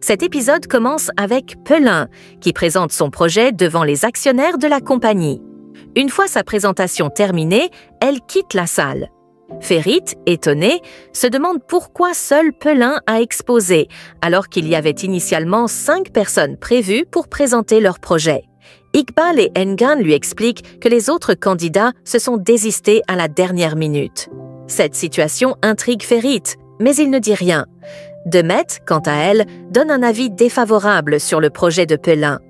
Cet épisode commence avec Pelin, qui présente son projet devant les actionnaires de la compagnie. Une fois sa présentation terminée, elle quitte la salle. Ferit, étonné, se demande pourquoi seul Pelin a exposé, alors qu'il y avait initialement 5 personnes prévues pour présenter leur projet. Iqbal et Engan lui expliquent que les autres candidats se sont désistés à la dernière minute. Cette situation intrigue Ferit, mais il ne dit rien. Demet, quant à elle, donne un avis défavorable sur le projet de Pelin.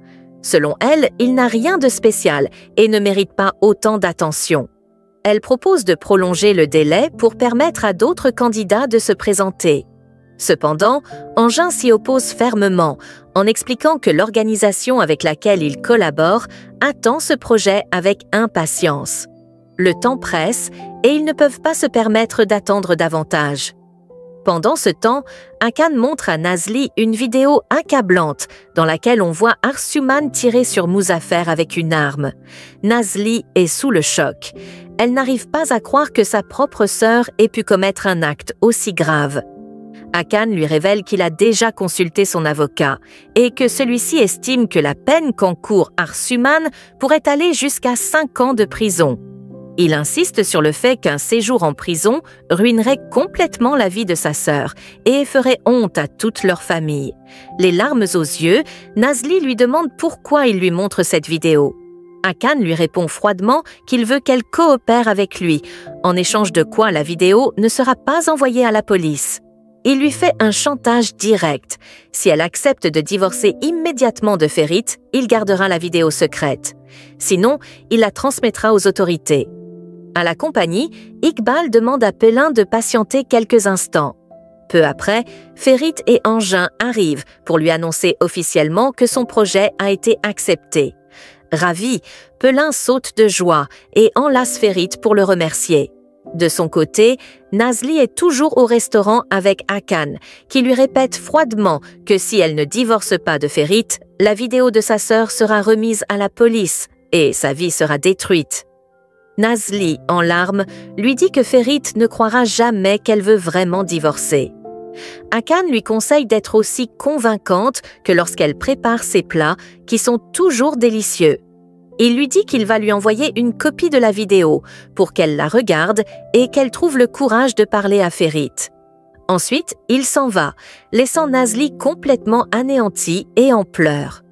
Selon elle, il n'a rien de spécial et ne mérite pas autant d'attention. Elle propose de prolonger le délai pour permettre à d'autres candidats de se présenter. Cependant, Engin s'y oppose fermement, en expliquant que l'organisation avec laquelle il collabore attend ce projet avec impatience. Le temps presse et ils ne peuvent pas se permettre d'attendre davantage. Pendant ce temps, Hakan montre à Nazli une vidéo accablante dans laquelle on voit Arsuman tirer sur Muzaffer avec une arme. Nazli est sous le choc. Elle n'arrive pas à croire que sa propre sœur ait pu commettre un acte aussi grave. Hakan lui révèle qu'il a déjà consulté son avocat et que celui-ci estime que la peine qu'encourt Arsuman pourrait aller jusqu'à 5 ans de prison. Il insiste sur le fait qu'un séjour en prison ruinerait complètement la vie de sa sœur et ferait honte à toute leur famille. Les larmes aux yeux, Nazli lui demande pourquoi il lui montre cette vidéo. Hakan lui répond froidement qu'il veut qu'elle coopère avec lui, en échange de quoi la vidéo ne sera pas envoyée à la police. Il lui fait un chantage direct. Si elle accepte de divorcer immédiatement de Ferit, il gardera la vidéo secrète. Sinon, il la transmettra aux autorités. À la compagnie, Iqbal demande à Pelin de patienter quelques instants. Peu après, Ferit et Engin arrivent pour lui annoncer officiellement que son projet a été accepté. Ravi, Pelin saute de joie et enlace Ferit pour le remercier. De son côté, Nazli est toujours au restaurant avec Hakan, qui lui répète froidement que si elle ne divorce pas de Ferit, la vidéo de sa sœur sera remise à la police et sa vie sera détruite. Nazli, en larmes, lui dit que Ferit ne croira jamais qu'elle veut vraiment divorcer. Hakan lui conseille d'être aussi convaincante que lorsqu'elle prépare ses plats, qui sont toujours délicieux. Il lui dit qu'il va lui envoyer une copie de la vidéo pour qu'elle la regarde et qu'elle trouve le courage de parler à Ferit. Ensuite, il s'en va, laissant Nazli complètement anéantie et en pleurs.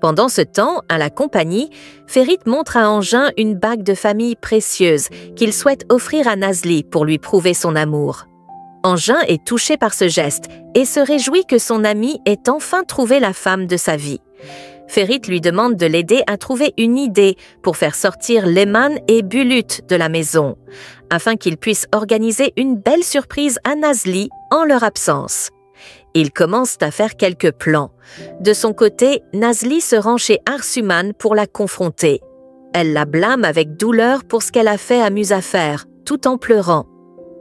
Pendant ce temps, à la compagnie, Ferit montre à Engin une bague de famille précieuse qu'il souhaite offrir à Nazli pour lui prouver son amour. Engin est touché par ce geste et se réjouit que son ami ait enfin trouvé la femme de sa vie. Ferit lui demande de l'aider à trouver une idée pour faire sortir Leman et Bulut de la maison, afin qu'ils puissent organiser une belle surprise à Nazli en leur absence. Ils commencent à faire quelques plans. De son côté, Nazli se rend chez Arsuman pour la confronter. Elle la blâme avec douleur pour ce qu'elle a fait à Muzaffer, tout en pleurant.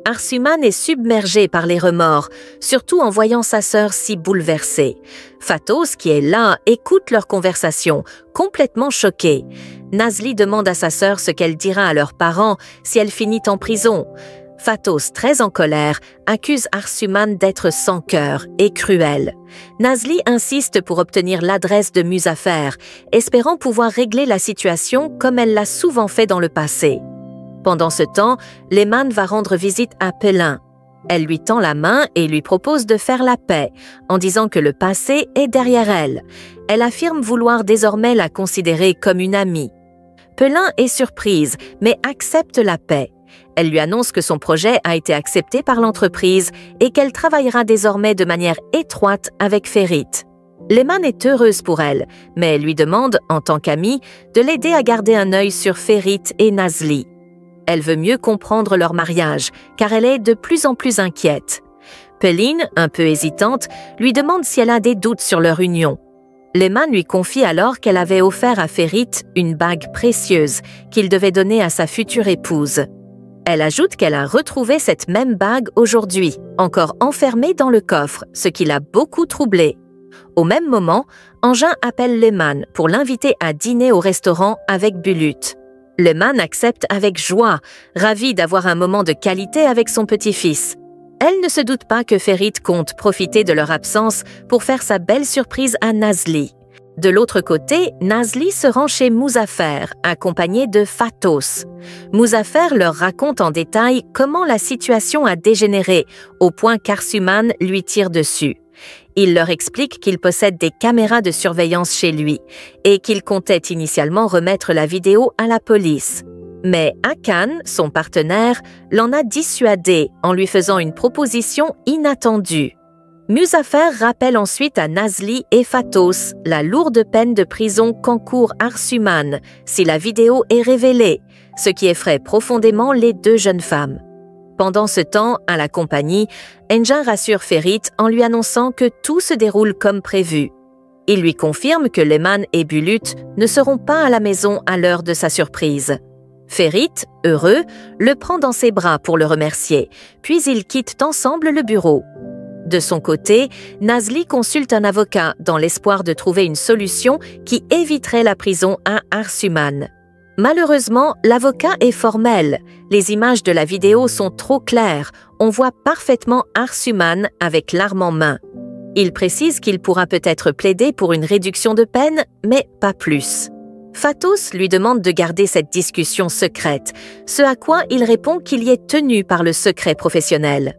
Arsuman est submergé par les remords, surtout en voyant sa sœur si bouleversée. Fatos, qui est là, écoute leur conversation, complètement choqué. Nazli demande à sa sœur ce qu'elle dira à leurs parents si elle finit en prison. Fatos, très en colère, accuse Arsuman d'être sans cœur et cruel. Nazli insiste pour obtenir l'adresse de Muzaffer, espérant pouvoir régler la situation comme elle l'a souvent fait dans le passé. Pendant ce temps, Leman va rendre visite à Pelin. Elle lui tend la main et lui propose de faire la paix, en disant que le passé est derrière elle. Elle affirme vouloir désormais la considérer comme une amie. Pelin est surprise, mais accepte la paix. Elle lui annonce que son projet a été accepté par l'entreprise et qu'elle travaillera désormais de manière étroite avec Ferit. Leman est heureuse pour elle, mais elle lui demande, en tant qu'amie, de l'aider à garder un œil sur Ferit et Nazli. Elle veut mieux comprendre leur mariage, car elle est de plus en plus inquiète. Pelin, un peu hésitante, lui demande si elle a des doutes sur leur union. Leman lui confie alors qu'elle avait offert à Ferit une bague précieuse qu'il devait donner à sa future épouse. Elle ajoute qu'elle a retrouvé cette même bague aujourd'hui, encore enfermée dans le coffre, ce qui l'a beaucoup troublée. Au même moment, Engin appelle Leman pour l'inviter à dîner au restaurant avec Bulut. Leman accepte avec joie, ravi d'avoir un moment de qualité avec son petit-fils. Elle ne se doute pas que Ferit compte profiter de leur absence pour faire sa belle surprise à Nazli. De l'autre côté, Nazli se rend chez Muzaffer, accompagné de Fatos. Muzaffer leur raconte en détail comment la situation a dégénéré, au point qu'Arsuman lui tire dessus. Il leur explique qu'il possède des caméras de surveillance chez lui et qu'il comptait initialement remettre la vidéo à la police. Mais Hakan, son partenaire, l'en a dissuadé en lui faisant une proposition inattendue. Muzaffer rappelle ensuite à Nazli et Fatos la lourde peine de prison qu'encourt Arsuman si la vidéo est révélée, ce qui effraie profondément les deux jeunes femmes. Pendant ce temps, à la compagnie, Engin rassure Ferit en lui annonçant que tout se déroule comme prévu. Il lui confirme que Leman et Bulut ne seront pas à la maison à l'heure de sa surprise. Ferit, heureux, le prend dans ses bras pour le remercier, puis ils quittent ensemble le bureau. De son côté, Nazli consulte un avocat dans l'espoir de trouver une solution qui éviterait la prison à Arsuman. Malheureusement, l'avocat est formel. Les images de la vidéo sont trop claires. On voit parfaitement Arsuman avec l'arme en main. Il précise qu'il pourra peut-être plaider pour une réduction de peine, mais pas plus. Fatos lui demande de garder cette discussion secrète, ce à quoi il répond qu'il y est tenu par le secret professionnel.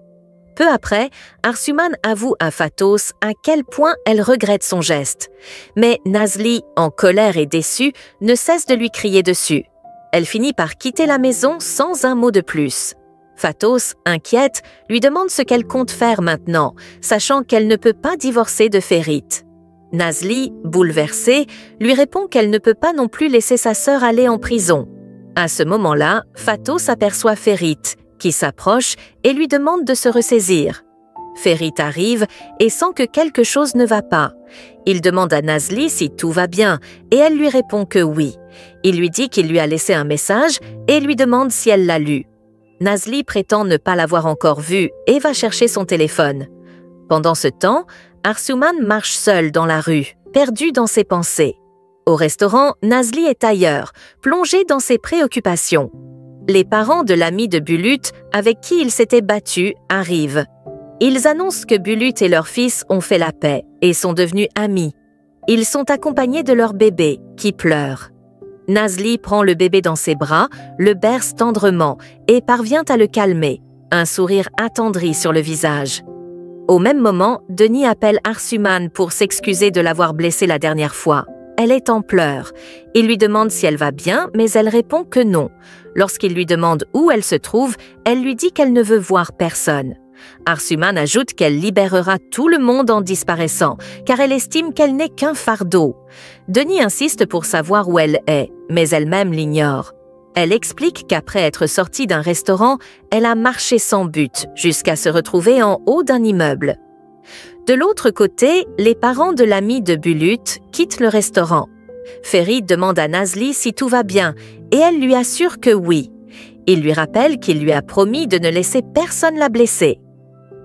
Peu après, Arsuman avoue à Fatos à quel point elle regrette son geste. Mais Nazli, en colère et déçue, ne cesse de lui crier dessus. Elle finit par quitter la maison sans un mot de plus. Fatos, inquiète, lui demande ce qu'elle compte faire maintenant, sachant qu'elle ne peut pas divorcer de Ferit. Nazli, bouleversée, lui répond qu'elle ne peut pas non plus laisser sa sœur aller en prison. À ce moment-là, Fatos aperçoit Ferit, qui s'approche et lui demande de se ressaisir. Ferit arrive et sent que quelque chose ne va pas. Il demande à Nazli si tout va bien et elle lui répond que oui. Il lui dit qu'il lui a laissé un message et lui demande si elle l'a lu. Nazli prétend ne pas l'avoir encore vu et va chercher son téléphone. Pendant ce temps, Arsuman marche seul dans la rue, perdu dans ses pensées. Au restaurant, Nazli est ailleurs, plongé dans ses préoccupations. Les parents de l'ami de Bulut, avec qui il s'était battu, arrivent. Ils annoncent que Bulut et leur fils ont fait la paix et sont devenus amis. Ils sont accompagnés de leur bébé, qui pleure. Nazli prend le bébé dans ses bras, le berce tendrement et parvient à le calmer, un sourire attendri sur le visage. Au même moment, Denis appelle Arsuman pour s'excuser de l'avoir blessée la dernière fois. Elle est en pleurs. Il lui demande si elle va bien, mais elle répond que non. Lorsqu'il lui demande où elle se trouve, elle lui dit qu'elle ne veut voir personne. Arsuman ajoute qu'elle libérera tout le monde en disparaissant, car elle estime qu'elle n'est qu'un fardeau. Denis insiste pour savoir où elle est, mais elle-même l'ignore. Elle explique qu'après être sortie d'un restaurant, elle a marché sans but jusqu'à se retrouver en haut d'un immeuble. De l'autre côté, les parents de l'ami de Bulut quittent le restaurant. Ferit demande à Nazli si tout va bien et elle lui assure que oui. Il lui rappelle qu'il lui a promis de ne laisser personne la blesser.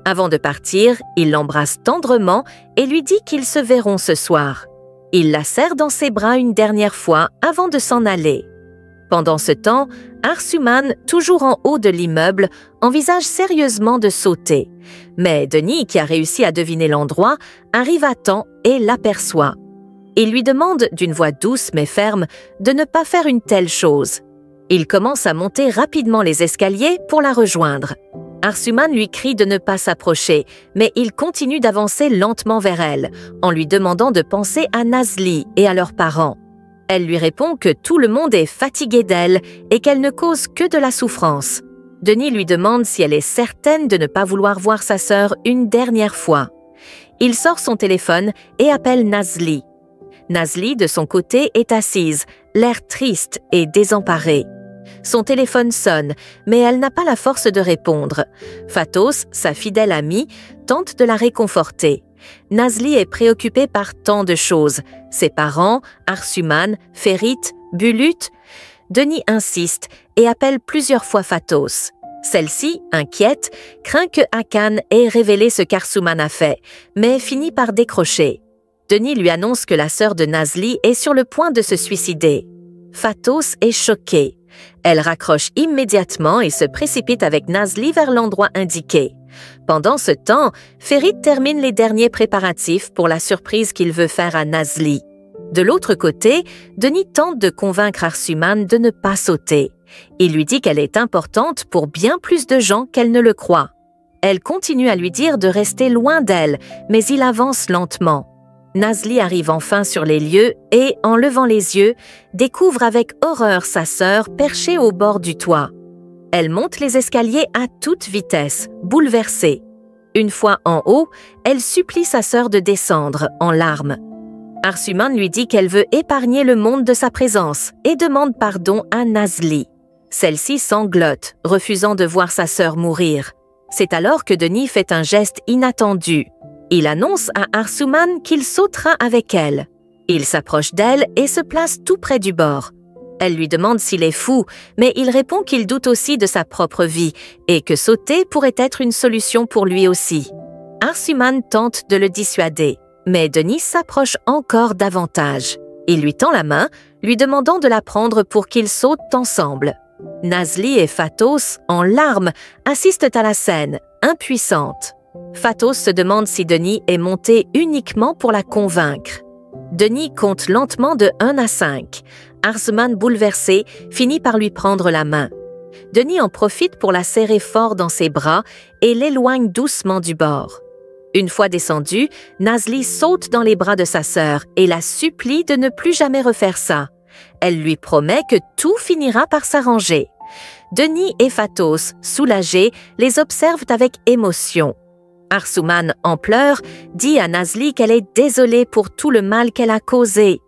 Avant de partir, il l'embrasse tendrement et lui dit qu'ils se verront ce soir. Il la serre dans ses bras une dernière fois avant de s'en aller. Pendant ce temps, Arsuman, toujours en haut de l'immeuble, envisage sérieusement de sauter. Mais Denis, qui a réussi à deviner l'endroit, arrive à temps et l'aperçoit. Il lui demande, d'une voix douce mais ferme, de ne pas faire une telle chose. Il commence à monter rapidement les escaliers pour la rejoindre. Arsuman lui crie de ne pas s'approcher, mais il continue d'avancer lentement vers elle, en lui demandant de penser à Nazli et à leurs parents. Elle lui répond que tout le monde est fatigué d'elle et qu'elle ne cause que de la souffrance. Denis lui demande si elle est certaine de ne pas vouloir voir sa sœur une dernière fois. Il sort son téléphone et appelle Nazli. Nazli, de son côté, est assise, l'air triste et désemparée. Son téléphone sonne, mais elle n'a pas la force de répondre. Fatos, sa fidèle amie, tente de la réconforter. Nazli est préoccupée par tant de choses. Ses parents, Arsuman, Ferit, Bulut. Denis insiste et appelle plusieurs fois Fatos. Celle-ci, inquiète, craint que Hakan ait révélé ce qu'Arsuman a fait, mais finit par décrocher. Denis lui annonce que la sœur de Nazli est sur le point de se suicider. Fatos est choquée. Elle raccroche immédiatement et se précipite avec Nazli vers l'endroit indiqué. Pendant ce temps, Ferit termine les derniers préparatifs pour la surprise qu'il veut faire à Nazli. De l'autre côté, Denis tente de convaincre Arsumane de ne pas sauter. Il lui dit qu'elle est importante pour bien plus de gens qu'elle ne le croit. Elle continue à lui dire de rester loin d'elle, mais il avance lentement. Nazli arrive enfin sur les lieux et, en levant les yeux, découvre avec horreur sa sœur perchée au bord du toit. Elle monte les escaliers à toute vitesse, bouleversée. Une fois en haut, elle supplie sa sœur de descendre, en larmes. Arsumane lui dit qu'elle veut épargner le monde de sa présence et demande pardon à Nazli. Celle-ci sanglote, refusant de voir sa sœur mourir. C'est alors que Denis fait un geste inattendu. Il annonce à Arsumane qu'il sautera avec elle. Il s'approche d'elle et se place tout près du bord. Elle lui demande s'il est fou, mais il répond qu'il doute aussi de sa propre vie et que sauter pourrait être une solution pour lui aussi. Arsumane tente de le dissuader, mais Denis s'approche encore davantage. Il lui tend la main, lui demandant de la prendre pour qu'ils sautent ensemble. Nazli et Phatos, en larmes, assistent à la scène, impuissantes. Phatos se demande si Denis est monté uniquement pour la convaincre. Denis compte lentement de 1 à 5. Arsumane, bouleversé, finit par lui prendre la main. Denis en profite pour la serrer fort dans ses bras et l'éloigne doucement du bord. Une fois descendu, Nazli saute dans les bras de sa sœur et la supplie de ne plus jamais refaire ça. Elle lui promet que tout finira par s'arranger. Denis et Phatos, soulagés, les observent avec émotion. Arsumane, en pleurs, dit à Nazli qu'elle est désolée pour tout le mal qu'elle a causé.